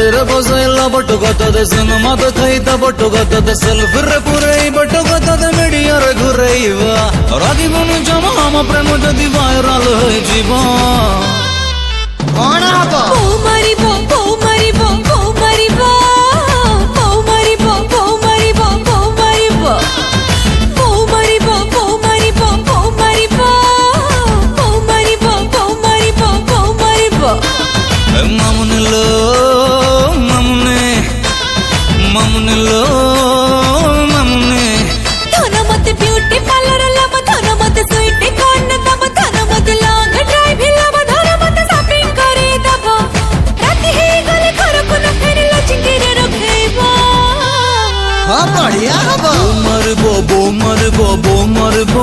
গাড়ির বসাইলা বটো কতদে সিনেমা দেখাইতা বটো কতদে সেলফিরে পুরাইবা বটো কতদে মিডিয়ার ঘুরাইবা রাগিবন জমা আমার প্রেম যদি ভাইরাল হয়ে যাবা কଣ হব বউ মারিব বউ মারিব বউ মারিব বউ মারিব বউ মারিব বউ মারিব বউ মারিব বউ মারিব বউ মারিব বউ মারিব বউ মারিব বউ মারিব মামুনি লো মামুনি মামুনি লো মামুনি ধন মতে বিউটি পার্লার লাভ ধন মতে সুইটি কর্ন দব ধন মতে লং ড্রাইভ লাভ ধন মতে শপিং করে দব রাতি হে গলে ঘরকু ন ফেরিলে চিঙ্গিরে রখাইব ହଁ ବଢିଆ ହବ বউ মারব বউ মারব বউ মারব